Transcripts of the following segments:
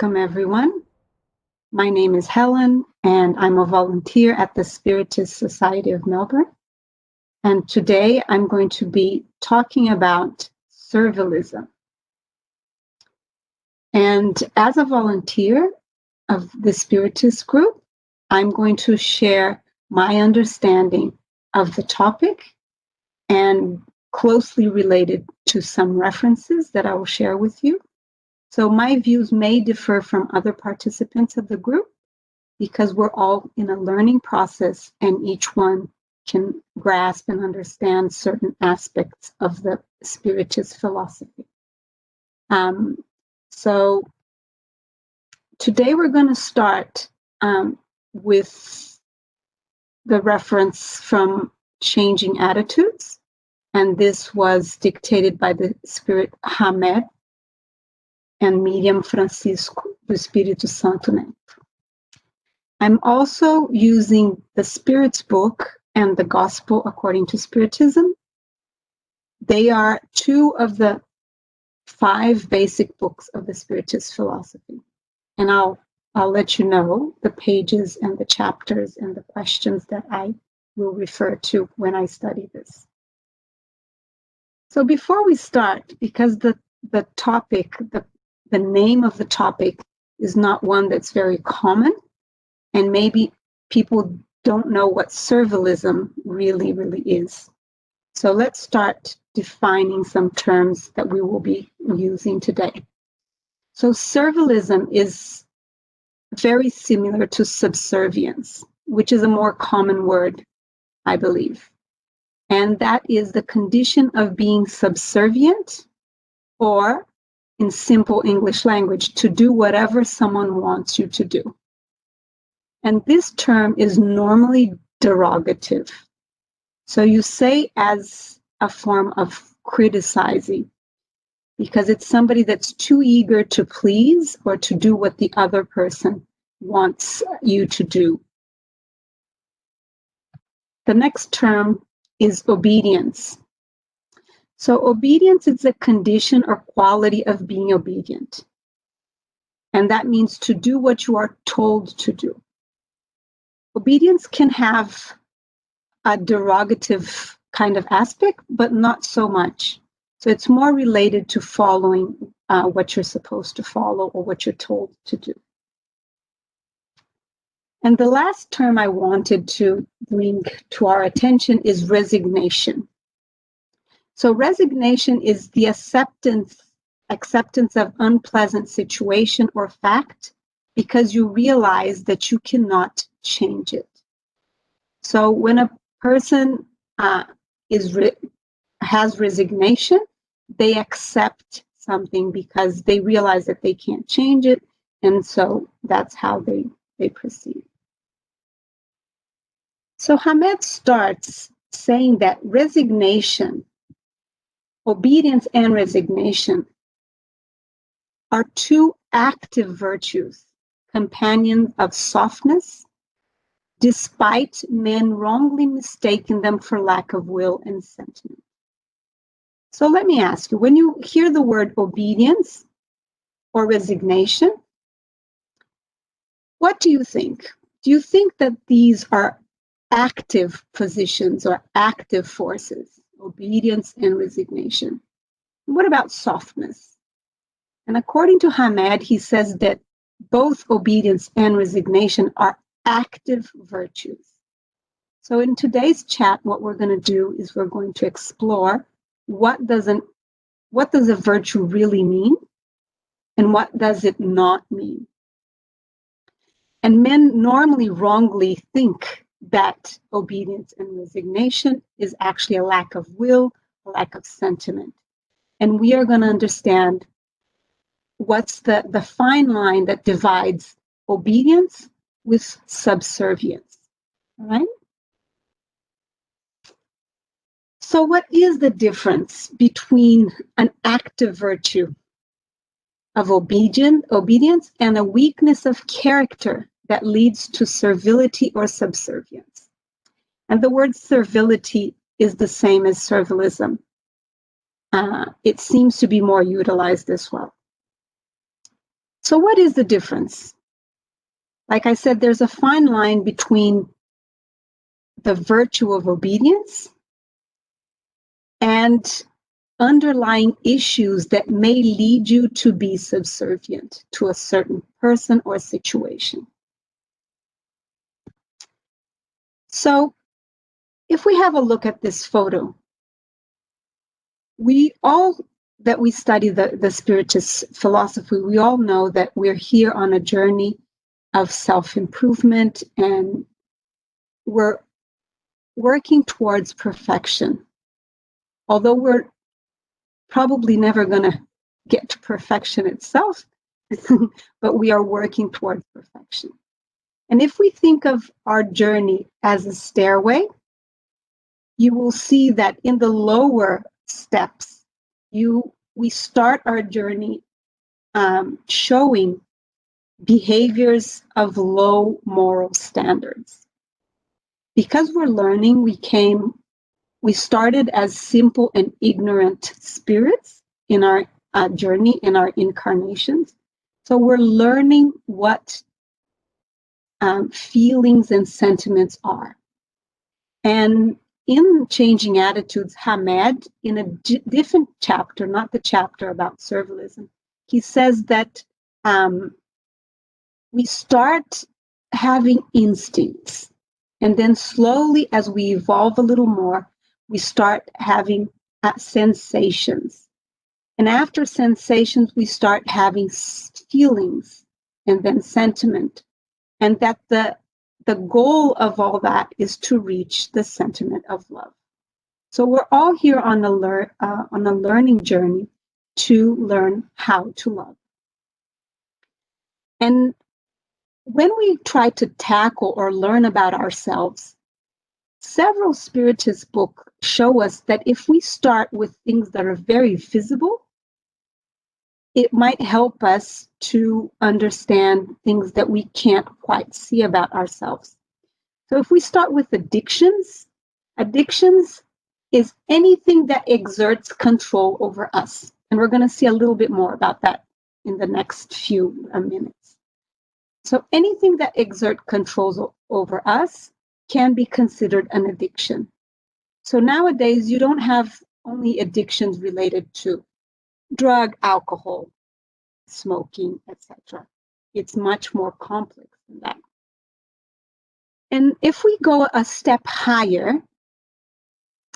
Welcome, everyone. My name is Helen, and I'm a volunteer at the Spiritist Society of Melbourne. And today I'm going to be talking about Servilism. And as a volunteer of the Spiritist group, I'm going to share my understanding of the topic and closely related to some references that I will share with you. So my views may differ from other participants of the group because we're all in a learning process and each one can grasp and understand certain aspects of the Spiritist philosophy. So today we're going to start with the reference from Changing Attitudes, and this was dictated by the Spirit Hamed and medium Francisco do Espírito Santo Neto. I'm also using the Spirit's book and the Gospel According to Spiritism. They are two of the 5 basic books of the Spiritist philosophy. And I'll let you know the pages and the chapters and the questions that I will refer to when I study this. So before we start, because the topic, the name of the topic is not one that's very common, and maybe people don't know what servilism really is. So let's start defining some terms that we will be using today. So servilism is very similar to subservience, which is a more common word, I believe. And that is the condition of being subservient, or in simple English language, to do whatever someone wants you to do. And this term is normally derogative. So you say as a form of criticizing, because it's somebody that's too eager to please or to do what the other person wants you to do. The next term is obedience. So obedience is a condition or quality of being obedient. And that means to do what you are told to do. Obedience can have a derogative kind of aspect, but not so much. So it's more related to following what you're supposed to follow or what you're told to do. And the last term I wanted to bring to our attention is resignation. So resignation is the acceptance of unpleasant situation or fact because you realize that you cannot change it. So when a person has resignation, they accept something because they realize that they can't change it, and so that's how they proceed. So Hamed starts saying that resignation, obedience and resignation, are 2 active virtues, companions of softness, despite men wrongly mistaking them for lack of will and sentiment. So let me ask you, when you hear the word obedience or resignation, what do you think? Do you think that these are active positions or active forces, obedience and resignation? What about softness? And according to Hamed, he says that both obedience and resignation are active virtues. So in today's chat, what we're going to do is we're going to explore what does a virtue really mean and what does it not mean. And men normally wrongly think that obedience and resignation is actually a lack of will, a lack of sentiment. And we are going to understand what's the fine line that divides obedience with subservience. All right? So what is the difference between an active virtue of obedience and a weakness of character that leads to servility or subservience? And the word servility is the same as servilism. It seems to be more utilized as well. So what is the difference? Like I said, there's a fine line between the virtue of obedience and underlying issues that may lead you to be subservient to a certain person or situation. So if we have a look at this photo, we all that we study the Spiritist philosophy, we all know that we're here on a journey of self-improvement, and we're working towards perfection. Although we're probably never going to get to perfection itself, but we are working towards perfection. And if we think of our journey as a stairway, you will see that in the lower steps, we start our journey showing behaviors of low moral standards. Because we're learning, we started as simple and ignorant spirits in our journey, in our incarnations. So we're learning what feelings and sentiments are. And in Changing Attitudes, Hamed, in a different chapter, not the chapter about servilism, he says that we start having instincts. And then slowly, as we evolve a little more, we start having sensations. And after sensations, we start having feelings and then sentiment. And that the goal of all that is to reach the sentiment of love. So we're all here on a learning journey to learn how to love. And when we try to tackle or learn about ourselves, several Spiritist books show us that if we start with things that are very visible, it might help us to understand things that we can't quite see about ourselves. So if we start with addictions is anything that exerts control over us. And we're going to see a little bit more about that in the next few minutes. So anything that exerts control over us can be considered an addiction. So nowadays, you don't have only addictions related to drug, alcohol, smoking, etc. It's much more complex than that. And if we go a step higher,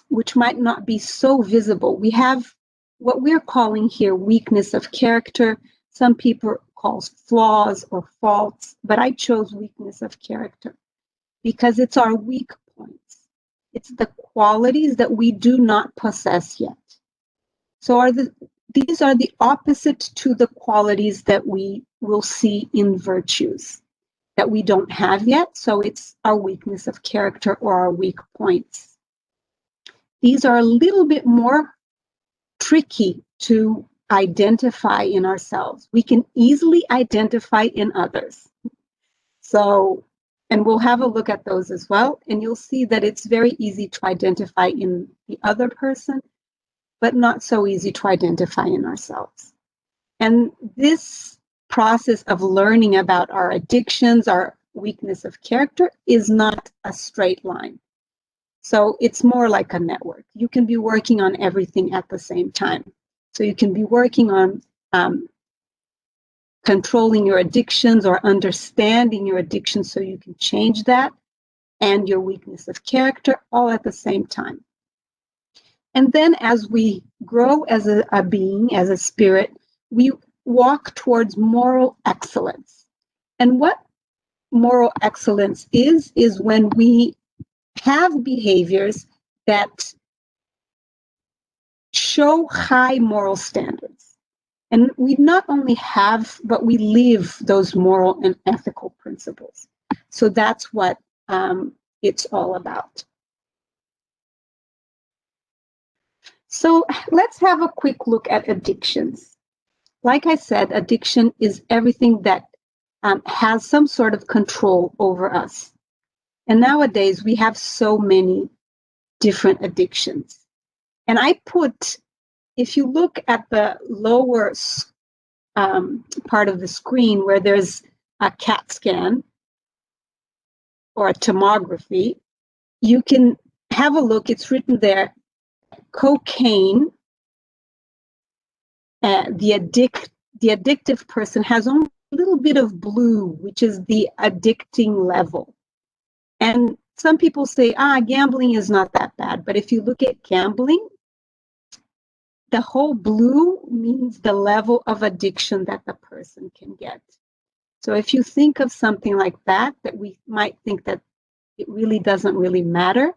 which might not be so visible, we have what we're calling here weakness of character. Some people call flaws or faults, but I chose weakness of character because it's our weak points. It's the qualities that we do not possess yet. So these are the opposite to the qualities that we will see in virtues that we don't have yet. So it's our weakness of character or our weak points. These are a little bit more tricky to identify in ourselves. We can easily identify in others. So, and we'll have a look at those as well. And you'll see that it's very easy to identify in the other person, but not so easy to identify in ourselves. And this process of learning about our addictions, our weakness of character, is not a straight line. So it's more like a network. You can be working on everything at the same time. So you can be working on controlling your addictions or understanding your addictions so you can change that, and your weakness of character all at the same time. And then as we grow as a being, as a spirit, we walk towards moral excellence. And what moral excellence is when we have behaviors that show high moral standards. And we not only have, but we live those moral and ethical principles. So that's what it's all about. So let's have a quick look at addictions. Like I said, addiction is everything that has some sort of control over us. And nowadays we have so many different addictions. And I put, if you look at the lower part of the screen where there's a CAT scan or a tomography. You can have a look. It's written there, cocaine, the addictive person has only a little bit of blue, which is the addicting level. And some people say, gambling is not that bad. But if you look at gambling, the whole blue means the level of addiction that the person can get. So if you think of something like that we might think that it really doesn't really matter,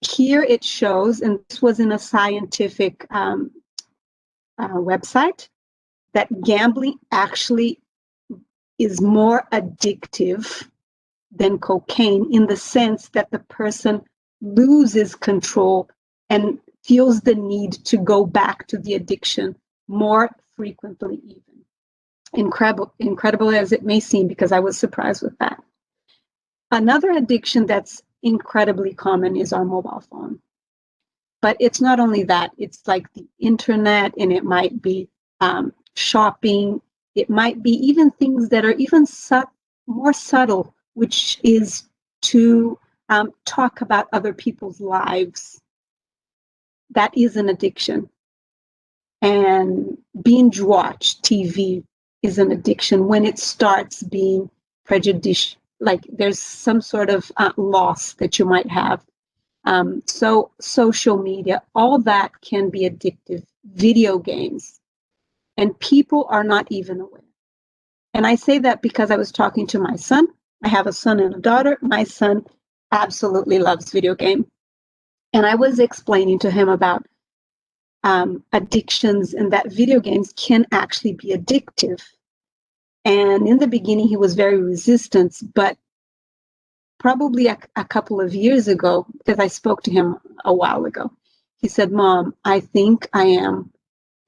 here it shows, and this was in a scientific website, that gambling actually is more addictive than cocaine, in the sense that the person loses control and feels the need to go back to the addiction more frequently even. Incredible as it may seem, because I was surprised with that. Another addiction that's incredibly common is our mobile phone. But it's not only that, it's like the internet, and it might be shopping. It might be even things that are even more subtle, which is to talk about other people's lives. That is an addiction. And binge watch TV is an addiction when it starts being prejudicial, like there's some sort of loss that you might have. So social media, all that can be addictive. Video games. And people are not even aware. And I say that because I was talking to my son. I have a son and a daughter. My son absolutely loves video game. And I was explaining to him about addictions, and that video games can actually be addictive. And in the beginning, he was very resistant, but probably a couple of years ago, because I spoke to him a while ago, he said, "Mom, I think I am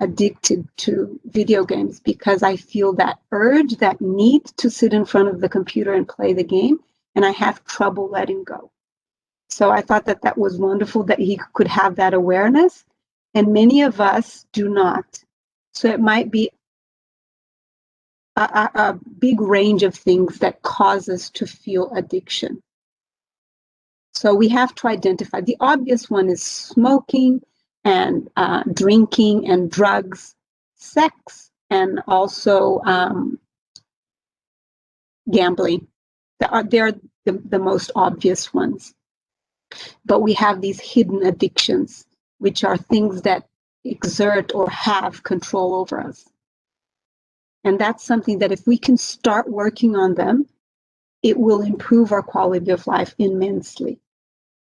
addicted to video games because I feel that urge, that need to sit in front of the computer and play the game, and I have trouble letting go." So I thought that that was wonderful that he could have that awareness, and many of us do not. So it might be a big range of things that cause us to feel addiction. So we have to identify. The obvious one is smoking and drinking and drugs, sex, and also gambling. They're the most obvious ones. But we have these hidden addictions, which are things that exert or have control over us. And that's something that if we can start working on them, it will improve our quality of life immensely.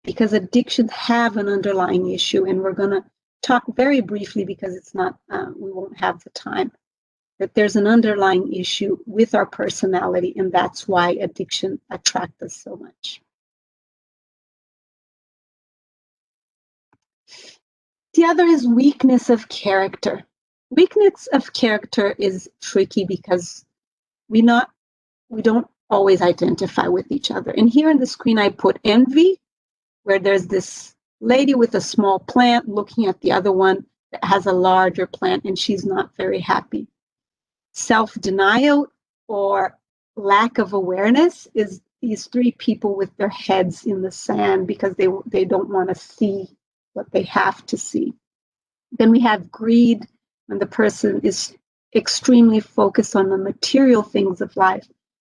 Because addictions have an underlying issue, and we're going to talk very briefly, because it's not, we won't have the time, that there's an underlying issue with our personality, and that's why addiction attracts us so much. The other is weakness of character. Weakness of character is tricky because we don't always identify with each other. And here on the screen, I put envy, where there's this lady with a small plant looking at the other one that has a larger plant, and she's not very happy. Self-denial or lack of awareness is these three people with their heads in the sand because they don't want to see what they have to see. Then we have greed, when the person is extremely focused on the material things of life,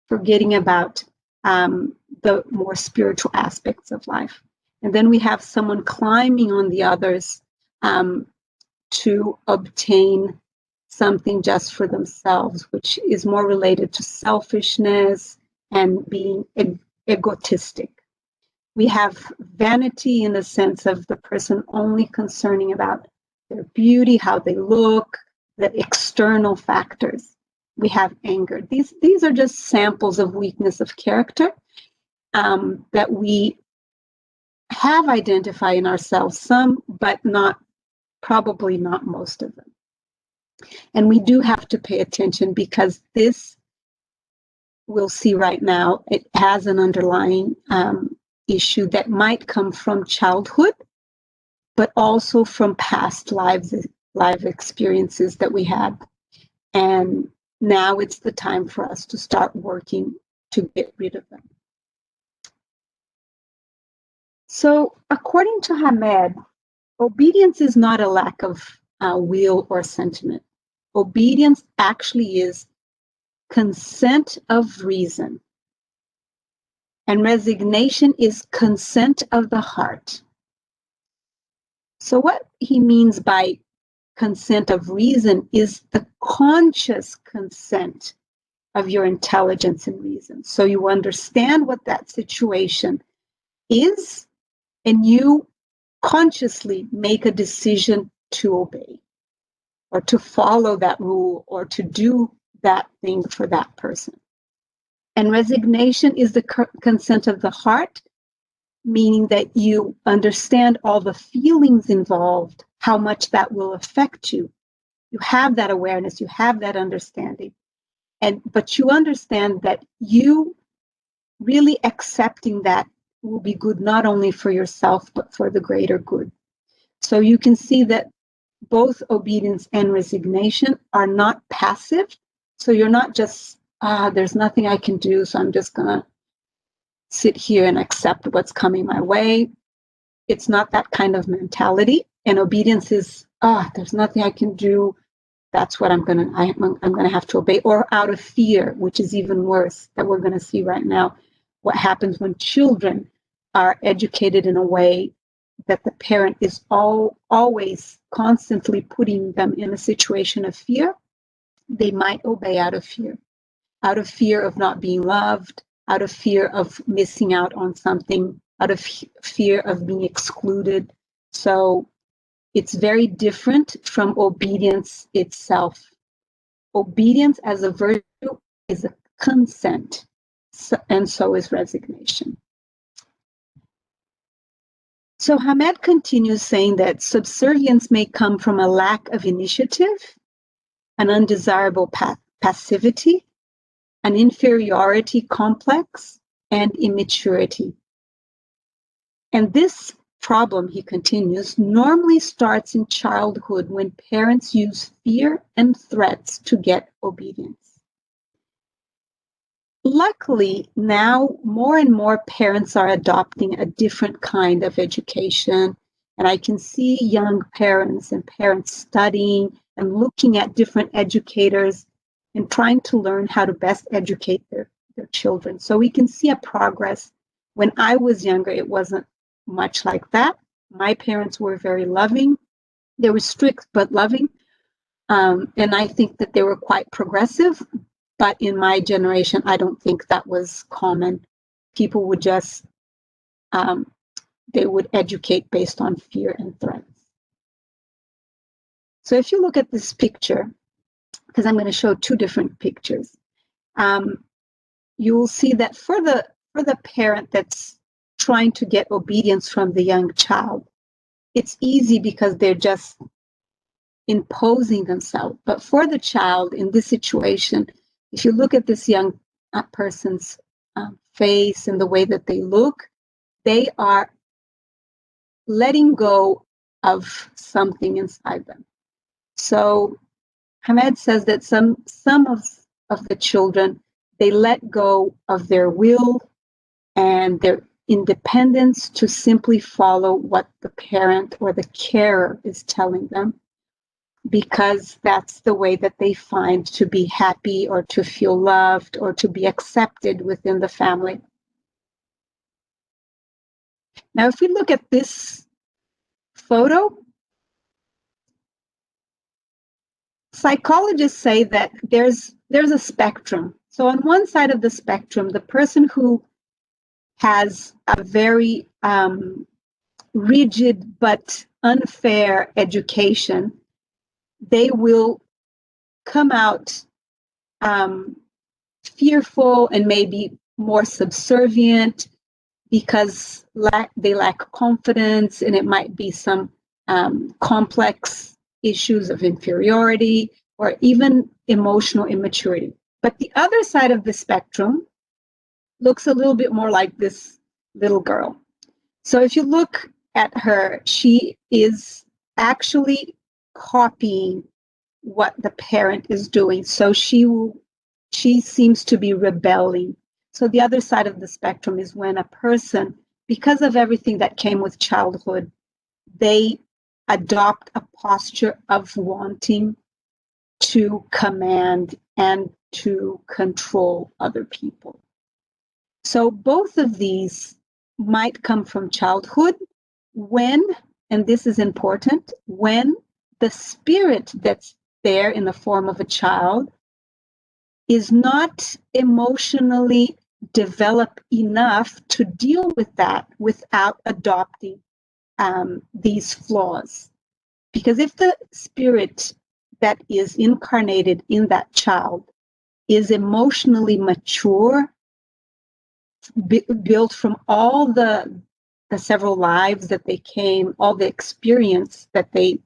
forgetting about the more spiritual aspects of life. And then we have someone climbing on the others to obtain something just for themselves, which is more related to selfishness and being egotistic. We have vanity in the sense of the person only concerning about their beauty, how they look, the external factors. We have anger. These are just samples of weakness of character that we have identified in ourselves, some, but probably not most of them. And we do have to pay attention, because this, we'll see right now, it has an underlying issue that might come from childhood, but also from past life experiences that we had. And now it's the time for us to start working to get rid of them. So according to Hamed, obedience is not a lack of will or sentiment. Obedience actually is consent of reason. And resignation is consent of the heart. So what he means by consent of reason is the conscious consent of your intelligence and reason. So you understand what that situation is, and you consciously make a decision to obey or to follow that rule or to do that thing for that person. And resignation is the consent of the heart, meaning that you understand all the feelings involved, how much that will affect you. You have that awareness, you have that understanding. But you understand that you really accepting that will be good not only for yourself, but for the greater good. So you can see that both obedience and resignation are not passive. So you're not just, there's nothing I can do, so I'm just going to sit here and accept what's coming my way. It's not that kind of mentality. And obedience is, there's nothing I can do. That's what I'm going to have to obey, or out of fear, which is even worse, that we're going to see right now. What happens when children are educated in a way that the parent is always constantly putting them in a situation of fear? They might obey out of fear of not being loved, out of fear of missing out on something, out of fear of being excluded. So it's very different from obedience itself. Obedience as a virtue is a consent, and so is resignation. So Hamed continues saying that subservience may come from a lack of initiative, an undesirable passivity, an inferiority complex, and immaturity. And this problem, he continues, normally starts in childhood when parents use fear and threats to get obedience. Luckily, now more and more parents are adopting a different kind of education. And I can see young parents and parents studying and looking at different educators and trying to learn how to best educate their children. So we can see a progress. When I was younger, it wasn't much like that. My parents were very loving. They were strict but loving. And I think that they were quite progressive. But in my generation, I don't think that was common. People would just, they would educate based on fear and threats. So if you look at this picture, because I'm going to show two different pictures, you will see that for the parent that's trying to get obedience from the young child, it's easy because they're just imposing themselves. But for the child in this situation, if you look at this young person's face and the way that they look, they are letting go of something inside them. So Hamed says that some of the children, they let go of their will and their independence to simply follow what the parent or the carer is telling them, because that's the way that they find to be happy or to feel loved or to be accepted within the family. Now, if we look at this photo, psychologists say that there's a spectrum. So on one side of the spectrum, the person who has a very rigid but unfair education, they will come out fearful and maybe more subservient because they lack confidence, and it might be some complex issues of inferiority or even emotional immaturity. But the other side of the spectrum looks a little bit more like this little girl. So if you look at her, she is actually copying what the parent is doing. So she seems to be rebelling. So the other side of the spectrum is when a person, because of everything that came with childhood, they adopt a posture of wanting to command and to control other people. So both of these might come from childhood when, and this is important, when the spirit that's there in the form of a child is not emotionally developed enough to deal with that without adopting these flaws. Because if the spirit that is incarnated in that child is emotionally mature, built from all the several lives that they came, all the experience that they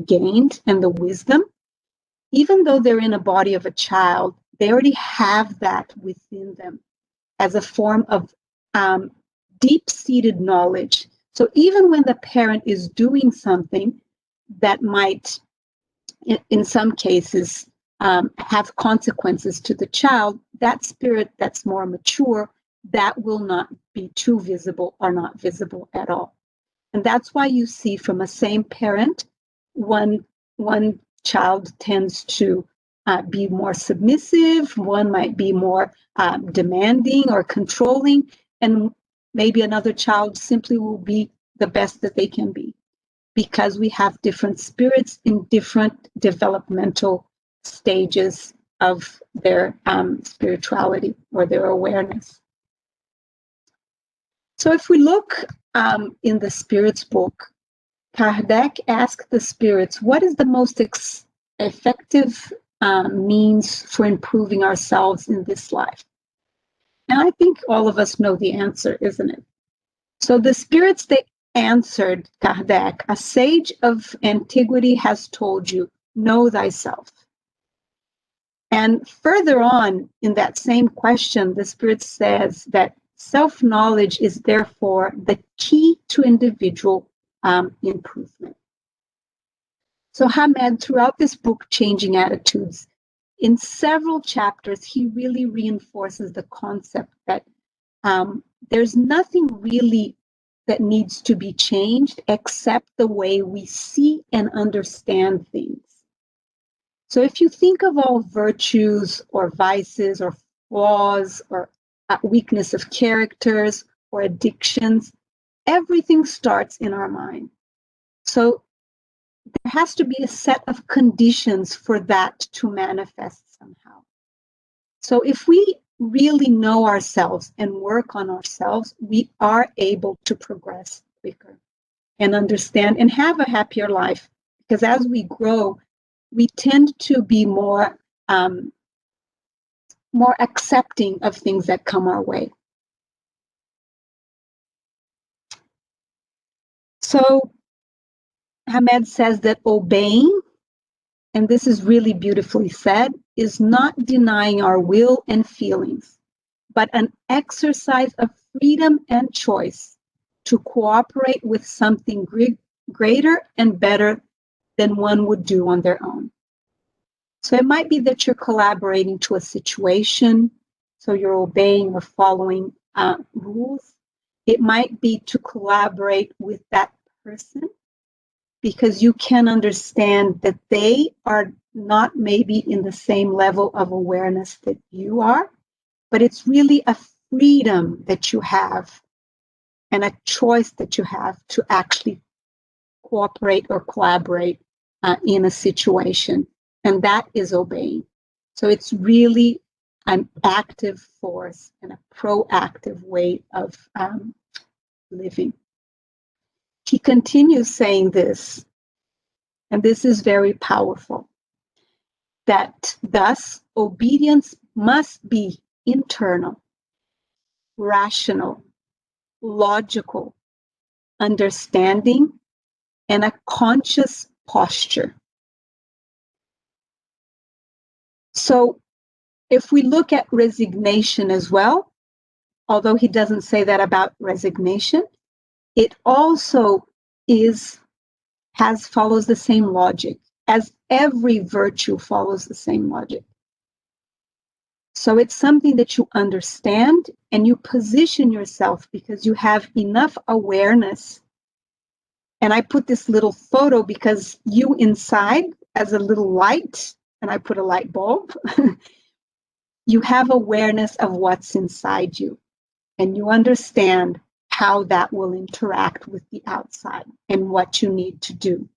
gained and the wisdom, even though they're in a body of a child, they already have that within them as a form of deep-seated knowledge. So even when the parent is doing something that might, in some cases, have consequences to the child, that spirit that's more mature, that will not be too visible or not visible at all. And that's why you see from a same parent, one child tends to be more submissive, one might be more demanding or controlling, and maybe another child simply will be the best that they can be, because we have different spirits in different developmental stages of their spirituality or their awareness. So if we look in the Spirits book, Kardec asked the spirits, what is the most effective means for improving ourselves in this life? And I think all of us know the answer, isn't it? So the spirits, they answered Kardec, a sage of antiquity has told you, know thyself. And further on in that same question, the spirit says that self-knowledge is therefore the key to individual improvement. So Hamed, throughout this book, Changing Attitudes, in several chapters, he really reinforces the concept that there's nothing really that needs to be changed except the way we see and understand things. So if you think of all virtues or vices or flaws or weakness of characters or addictions, everything starts in our mind. So there has to be a set of conditions for that to manifest somehow. So if we really know ourselves and work on ourselves, we are able to progress quicker and understand and have a happier life. Because as we grow, we tend to be more accepting of things that come our way. So Hamed says that obeying, and this is really beautifully said, is not denying our will and feelings, but an exercise of freedom and choice to cooperate with something greater and better than one would do on their own. So it might be that you're collaborating to a situation, so you're obeying or following rules. It might be to collaborate with that person because you can understand that they are not maybe in the same level of awareness that you are, but it's really a freedom that you have and a choice that you have to actually cooperate or collaborate in a situation. And that is obeying. So it's really an active force and a proactive way of living. He continues saying this, and this is very powerful, that thus obedience must be internal, rational, logical, understanding, and a conscious posture. So if we look at resignation as well, although he doesn't say that about resignation, it also follows the same logic. as every virtue follows the same logic. So it's something that you understand and you position yourself because you have enough awareness. And I put this little photo because you inside as a little light, and I put a light bulb, you have awareness of what's inside you. And you understand how that will interact with the outside and what you need to do.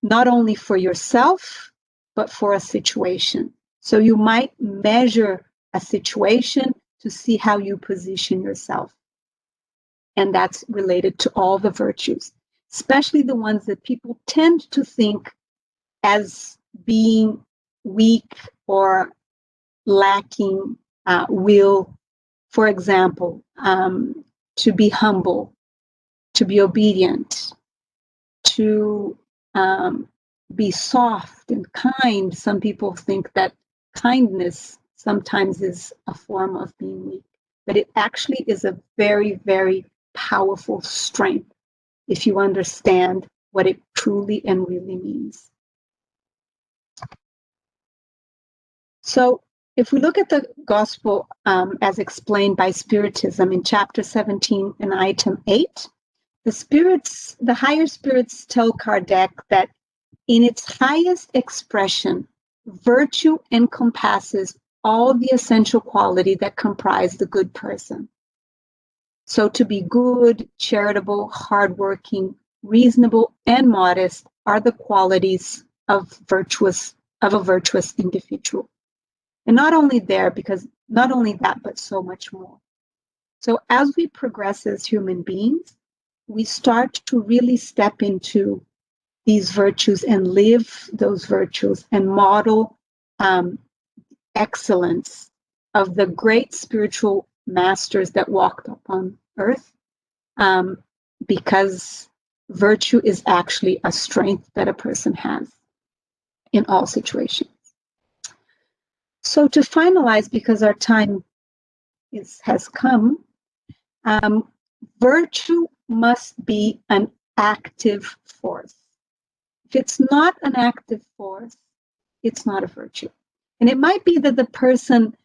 Not only for yourself, but for a situation. So you might measure a situation to see how you position yourself. And that's related to all the virtues, especially the ones that people tend to think as being weak or lacking will. For example, to be humble, to be obedient, to be soft and kind. Some people think that kindness sometimes is a form of being weak, but it actually is a very, very powerful strength if you understand what it truly and really means. So if we look at the gospel as explained by Spiritism in chapter 17 and item 8, the higher spirits tell Kardec that in its highest expression, virtue encompasses all the essential quality that comprise the good person. So to be good, charitable, hardworking, reasonable, and modest are the qualities of a virtuous individual. And not only that, but so much more. So as we progress as human beings, we start to really step into these virtues and live those virtues and model excellence of the great spiritual masters that walked upon earth, because virtue is actually a strength that a person has in all situations. So to finalize, because our time has come, virtue must be an active force. If it's not an active force, it's not a virtue. And it might be that the person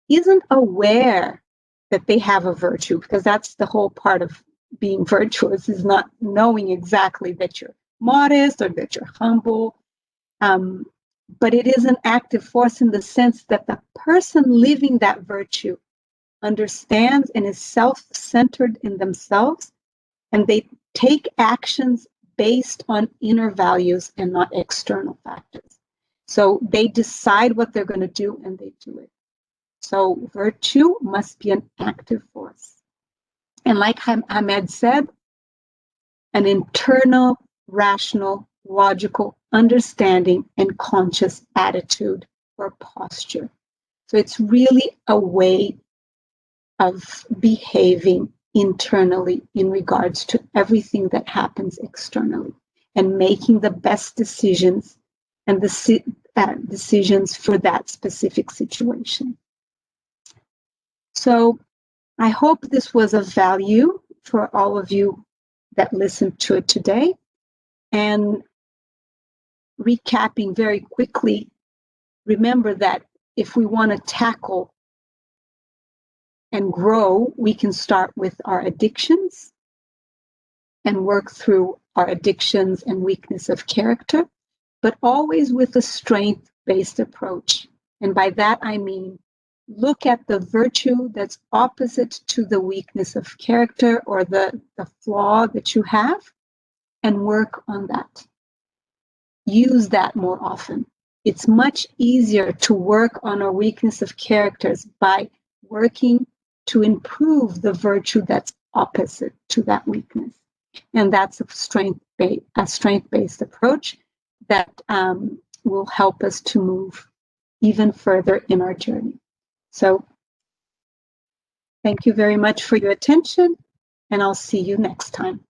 isn't aware that they have a virtue, because that's the whole part of being virtuous, is not knowing exactly that you're modest or that you're humble. But it is an active force in the sense that the person living that virtue understands and is self-centered in themselves, and they take actions based on inner values and not external factors. So they decide what they're going to do and they do it. So virtue must be an active force. And like Ahmed said, an internal, rational, logical understanding and conscious attitude or posture. So it's really a way of behaving internally in regards to everything that happens externally and making the best decisions and decisions for that specific situation. So I hope this was of value for all of you that listened to it today. And recapping very quickly, remember that if we want to tackle and grow, we can start with our addictions and work through our addictions and weakness of character, but always with a strength-based approach. And by that, I mean, look at the virtue that's opposite to the weakness of character or the flaw that you have and work on that. Use that more often. It's much easier to work on our weakness of characters by working to improve the virtue that's opposite to that weakness. And that's a strength-based approach that will help us to move even further in our journey. So thank you very much for your attention, and I'll see you next time.